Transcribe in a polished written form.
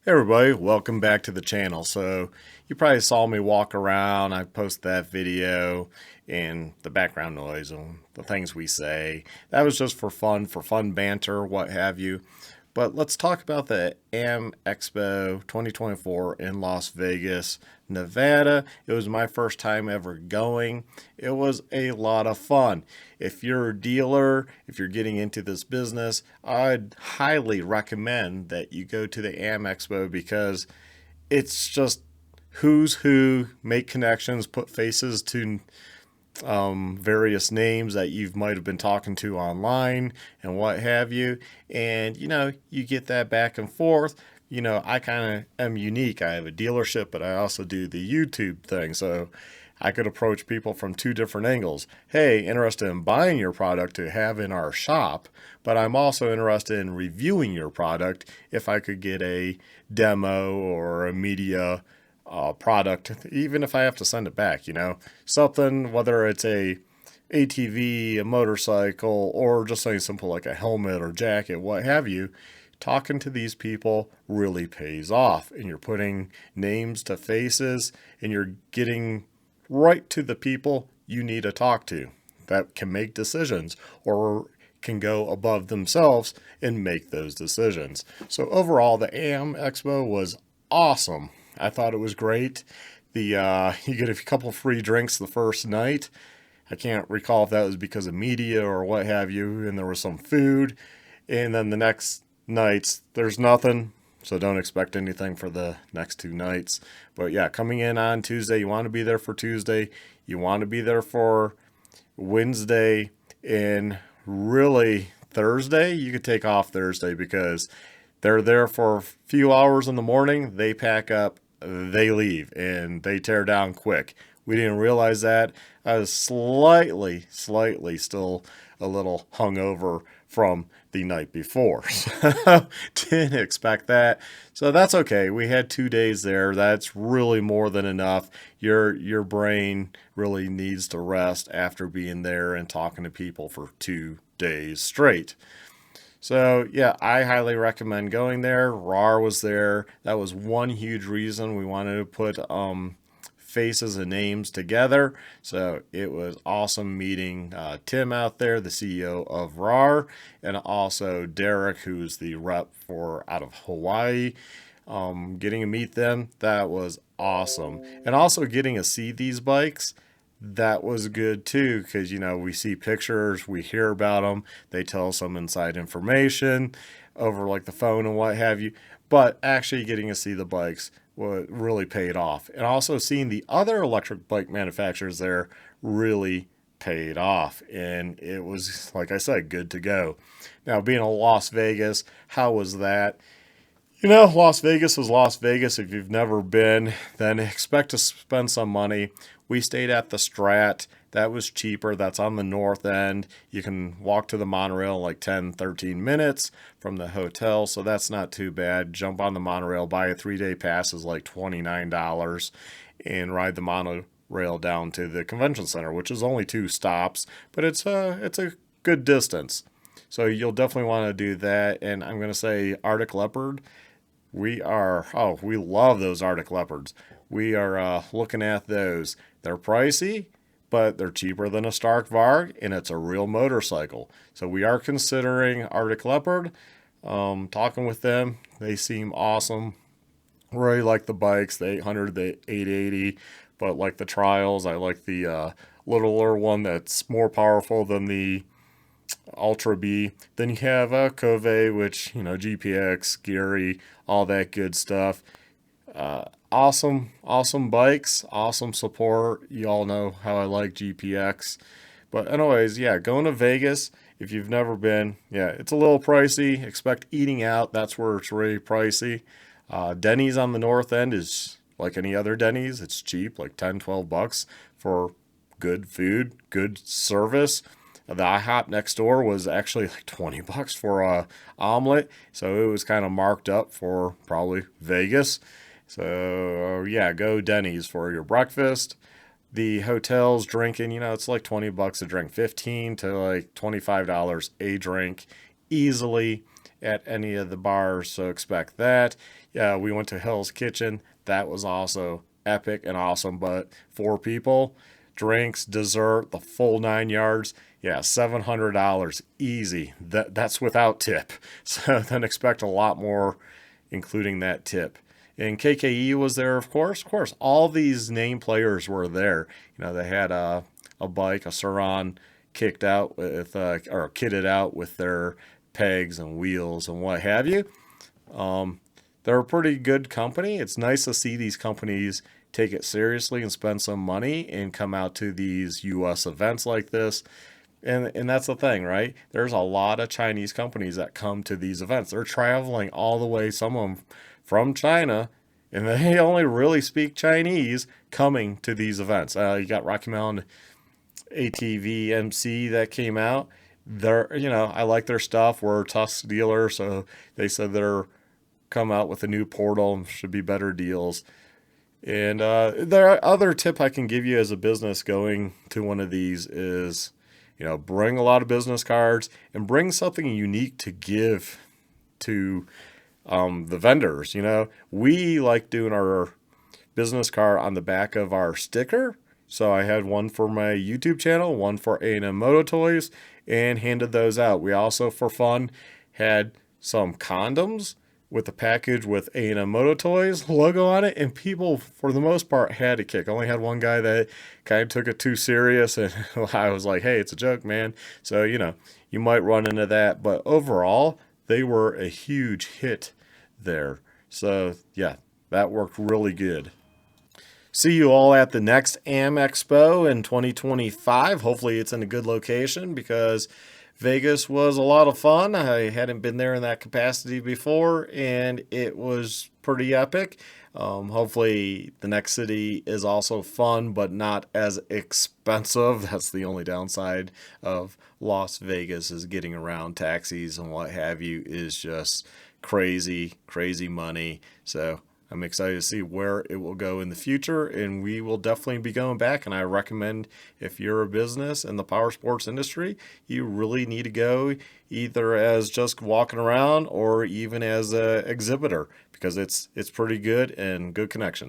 Hey everybody, welcome back to the channel. So you probably saw me walk around. I posted that video and the background noise and the things we say. That was just for fun banter, what have you. But let's talk about the AIMExpo 2024 in Las Vegas, Nevada. It was my first time ever going. It was a lot of fun. If you're a dealer, if you're getting into this business, I'd highly recommend that you go to the AIMExpo because it's just who's who, make connections, put faces to various names that you might have been talking to online and what have you. And, you get that back and forth. I kind of am unique. I have a dealership, but I also do the YouTube thing. So I could approach people from two different angles. Hey, interested in buying your product to have in our shop, but I'm also interested in reviewing your product if I could get a demo or a media product, even if I have to send it back, something, whether it's a ATV, a motorcycle, or just something simple like a helmet or jacket, what have you. Talking to these people really pays off, and you're putting names to faces, and you're getting right to the people you need to talk to that can make decisions or can go above themselves and make those decisions. So overall, the AIMExpo was awesome. I thought it was great. You get a couple free drinks the first night. I can't recall if that was because of media or what have you, and there was some food. And then the next nights, there's nothing, so don't expect anything for the next two nights. But yeah, coming in on Tuesday, you want to be there for Tuesday. You want to be there for Wednesday, and really Thursday, you could take off Thursday because they're there for a few hours in the morning. They pack up, they leave, and they tear down quick. We didn't realize that. I was slightly still a little hungover from the night before. So didn't expect that. So that's okay. We had 2 days there. That's really more than enough. Your brain really needs to rest after being there and talking to people for 2 days straight. So yeah, I highly recommend going there. RAR was there. That was one huge reason we wanted to put faces and names together. So it was awesome meeting Tim out there, the CEO of RAR, and also Derek, who's the rep for out of Hawaii. Getting to meet them, that was awesome. And also getting to see these bikes, that was good too, because we see pictures, we hear about them, they tell some inside information over like the phone and what have you, but actually getting to see the bikes what really paid off. And also seeing the other electric bike manufacturers there really paid off, and it was, like I said, good to go. Now, being a Las Vegas, how was that? Las Vegas is Las Vegas. If you've never been, then expect to spend some money. We stayed at the Strat. That was cheaper. That's on the north end. You can walk to the monorail in like 10, 13 minutes from the hotel, so that's not too bad. Jump on the monorail, buy a 3-day pass is like $29, and ride the monorail down to the convention center, which is only 2 stops, but it's a good distance. So you'll definitely want to do that. And I'm going to say Arctic Leopard. We love those Arctic Leopards. We are looking at those. They're pricey, but they're cheaper than a Stark Varg, and it's a real motorcycle. So we are considering Arctic Leopard. Talking with them, they seem awesome. Really like the bikes, the 800, the 880, but like the Trials, I like the littler one that's more powerful than the Ultra B. Then you have Cove, which, GPX, Geary, all that good stuff. Awesome bikes, awesome support. You all know how I like GPX. But anyways, yeah, going to Vegas, if you've never been, yeah, it's a little pricey. Expect eating out. That's where it's really pricey. Denny's on the north end is like any other Denny's. It's cheap, like 10, $12 for good food, good service. The IHOP next door was actually like $20 for a omelet, so it was kind of marked up for probably Vegas. So yeah, go Denny's for your breakfast. The hotels drinking, it's like $20 a drink, $15 to like $25 a drink easily. at any of the bars, so expect that. Yeah, we went to Hell's Kitchen. That was also epic and awesome, but 4 people, drinks, dessert, the full 9 yards. Yeah, $700 easy. That's without tip. So then expect a lot more, including that tip. And KKE was there, of course. Of course, all these name players were there. They had a bike, a Suron, kicked out with or kitted out with their pegs and wheels and what have you. They're a pretty good company. It's nice to see these companies take it seriously and spend some money and come out to these U.S. events like this. And that's the thing, right? There's a lot of Chinese companies that come to these events. They're traveling all the way, some of them from China, and they only really speak Chinese coming to these events. You got Rocky Mountain ATV MC that came out. I like their stuff. We're a Tusk dealer, so they said they're come out with a new portal and should be better deals. And the other tip I can give you as a business going to one of these is, bring a lot of business cards and bring something unique to give to the vendors. We like doing our business card on the back of our sticker. So I had one for my YouTube channel, one for A&M Moto Toys, and handed those out. We also, for fun, had some condoms with the package with A&M Moto Toys logo on it, and people, for the most part, had a kick. I only had one guy that kind of took it too serious, and I was like, hey, it's a joke, man. So, you might run into that, but overall, they were a huge hit there. So, yeah, that worked really good. See you all at the next AIMExpo in 2025. Hopefully it's in a good location because Vegas was a lot of fun. I hadn't been there in that capacity before, and it was pretty epic. Hopefully the next city is also fun, but not as expensive. That's the only downside of Las Vegas, is getting around. Taxis and what have you is just crazy, crazy money. So I'm excited to see where it will go in the future, and we will definitely be going back. And I recommend, if you're a business in the power sports industry, you really need to go either as just walking around or even as an exhibitor, because it's pretty good and good connection.